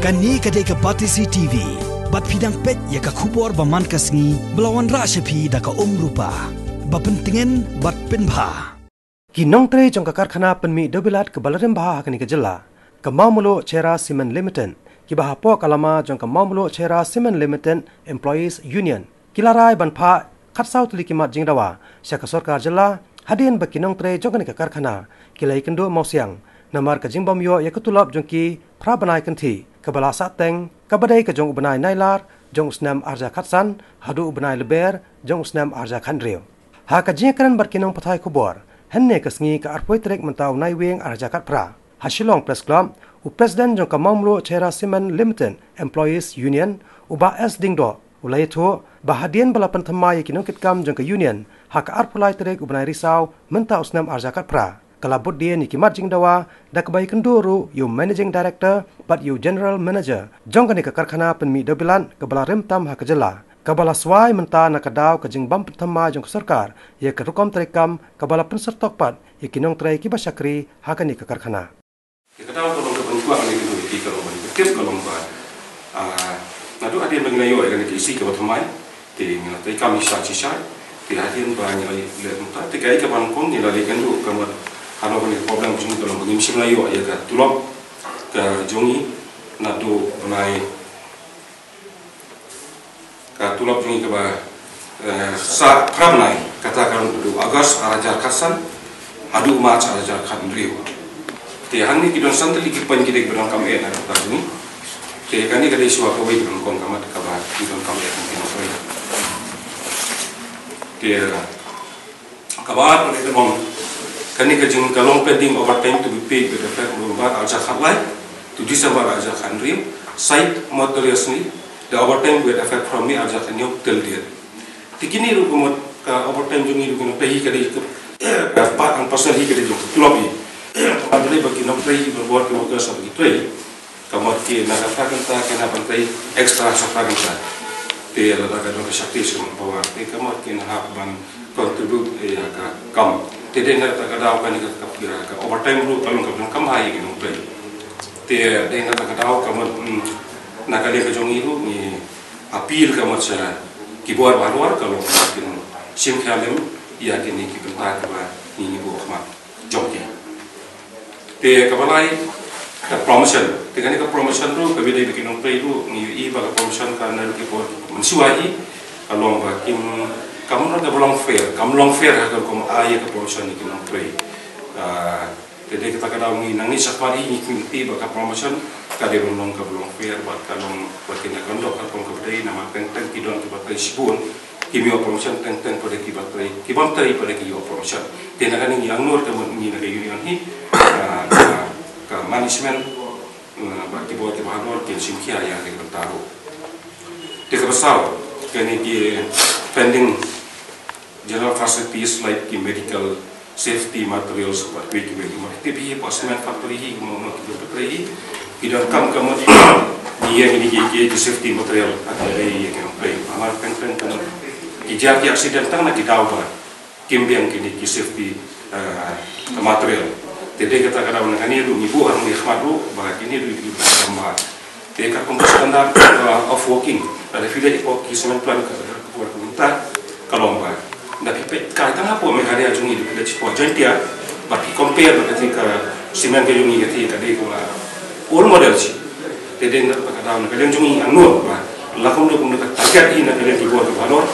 Kani kadai ke Patisi TV. Bat pidang pet ya ka kubor baman kasngi belawan rasyapi da ka rupa. Bapentingin bat penbha. Kinong tre jong ka karkhana penmi dobilat ke balarem bah kani ke jela. Ke Maumulo Cera Cement Limited. Ki bah po kalama jong ke Maumulo Cera Cement Limited Employees Union. Kilarai ban pha khatsau tuli kimat jingdawa. Syaka sarkar jela hadin ba kinong tre jong kani ke karkhana. Kilai kendo mausiang. Namar ke jingbam yo ya ketulap jong ki pra banai kanthi. Kebala sateng, kabadai ke jong ubenai nailar, jong snam arja khatsan, hadu ubenai leber, jong snam arja khandriu. Ha ka jingkran barkinong pathai kubor, henne kasngi ka arpoi trek mentau naiwing arja khatpra. Ha Shillong Press Club, u President jong ka Maumulo Cera Cement Limited Employees Union, u ba S dingdo, ulai thu bahadian bala penthamai kinong kitkam jong ka union, ha ka arpulai trek ubenai risau, mentau snam arja khatpra. Kalabut dia ni kimat jingdawa dak bai kenduru you managing director but you general manager jong kani ka karkhana penmi dobilan kabala remtam ha kajela kabala swai menta nakadaw ka jingbam pertama jong sarkar ye ka rukom trekam kabala pensertok pat ye kinong trai ki basakri ha kani ka karkhana ye kadaw tolong ka pentua ani kitu ki kalong ban tes kalong ba nadu adien bang nayo kani ki isi ka batamai te ngila tai kam isa chisha te adien ba ni le menta te kai ka ban kong ni la le kendu kamar ano kani problem jung dalam bagi musim layu ya ka tulok ke jongi nadu nai ka tulok jongi ke ba sa pramnai katakan du agas arajar kasan adu mac arajar khan riu te hangi kidon santali ki pan ki dek bedang kam e na ta ni te kani ka deswa ko wi bedang kon kamat ka ba kidon kam e ki no rei te ka ba ni te mong kani ka jing kalong pending overtime to be paid with effect from bar arja khatlai to December arja khanrim site materials ni the overtime with effect from me arja khanyo tel dia tikini ru kumot ka overtime jungi ru kuno pehi ka de ka part and parcel hi ka de tulop hi padre bagi no pay berbuat ke workers bagi pay kamot ki na ka kanta kana bantai extra sa kanta te la ka no shakti sum bawa te kamot ki na hak ban contribute ka kam te na ta kadaw kan ka kapira ka overtime ru kalong ka kam hai ki no play te na ta kadaw ka na ka le ka jongi ru ni appeal ka mo sa ki bor barwar kalong ki no sim khalem ya ki ni ki ta ka ba ni bo khma jok ki te ka balai ka promotion te kan ka promotion ru ka bidai ki no play ru ni I ba ka promotion ka na ki bor mensuai kalong ba kim kamu nak belong fair agar kamu ayah ke promotion ni kita play. Jadi kita kadang ni nangis safari ni kita baka promotion kadang belong ke belong fair bak kalong bakinya kandok kalong ke bedai nama tentang kidon ke bakai sibun kimio promotion tentang pada kibatai kibantai pada kimio promotion. Tiada kan yang nur kamu ni negara union ni ke management bak kibuat kibahanor kinsim kia yang kita taruh. Tiada besar kini ki pending general facilities like the medical safety materials but we give you more tipi cement factory hi mo ki factory hi idan kam dia ini ki safety material ada ye ke play amar pen kan ijak accident tang na kita ba kimbiang kini ki safety material tede kata kada na kani ru ni bu har ni khmadu ba kini ru ki ba te ka kom standard of working ada file ko ki cement plan ka ko ta kalong ba tapi kaitan apa mereka jungi di kita cipot jentia, tapi compare ketika simen ke jungi ketika tadi kula all model sih, jadi nak kata kalian jungi anur, lakukan dulu mereka target ini kalian dibuat ke valor,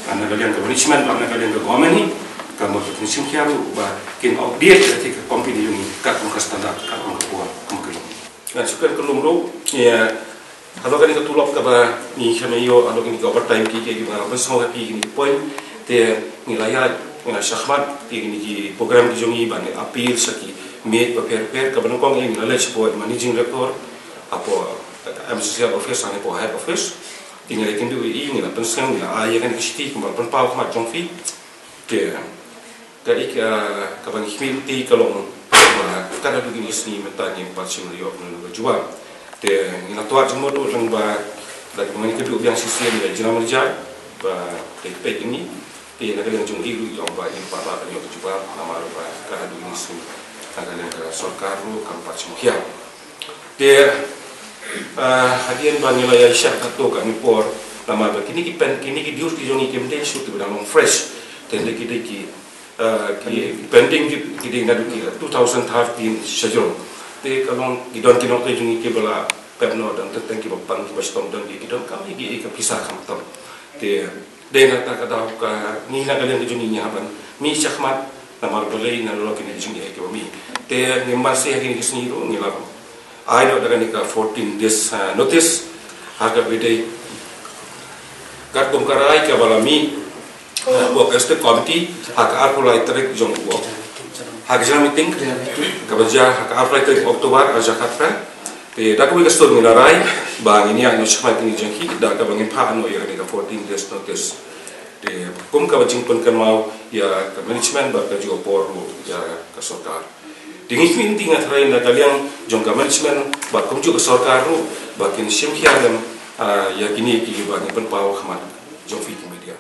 karena kalian ke management, karena kalian ke government ini, kamu penting kiaru, kin update ketika company jungi, kat muka standar, kat muka buat, muka ini. Dan sekarang kelum ro, ya. Kalau kalian ketulap ke ni kami yo, kalau kini overtime kiki gimana, bersama kiki ni point. Te nilai syahmat ini program di jongi ban appeal saki made prepare ka banukong ini nilai support managing director apa MCC office ane po head office tinggal ikin du ini nilai pensang nilai ayah kan kesti kembal penpau kmat jongfi te dari ka ban himiti kalau kada begini sini mentanya 4 miliar nilai jual te nilai tuat semua tu lang ba dari pemain kedua yang sistem dari jenama kerja ba TPP ini dia nak kalian jumpa itu yang banyak para kalian juga nama lupa karena dulu ini kalian ke sorkaru kampat semua dia hadian banila ya syak kato kami por nama kini ki dius ki jongi kemde shoot tu long fresh tende ki pending ki ngadu ki 2013 sajong te kalong gidon kinok te jongi ki bala pepno dan tentang ki bapang ki bastom dan ki gidon kami ki pisah kam tam te dengan tak ada ni nak kalian jongi nya ban mi syakmat nama boleh na lo kini jongi ki mi te ngembal se kini ki sni ro ngilap I know that I 14 days notice. Harga beda. Kat kumkarai ke balami. Work as the committee. Harga arpulai terik jom work. Harga jam meeting. Kabarja harga arpulai terik Oktober aja katra. Te dak kami kastor minarai. Bang ini anu cepat ini jengki. Dak kabangin paan no ya ni 14 days notice. Te kum kabajing pun kan mau ya management bakal juga poru ya kasokar. Dengan ini ingat lain nak kalian jangka management bakum juga sorkaru bakin sim kialam ya kini bagi penpau khamat jomfi media.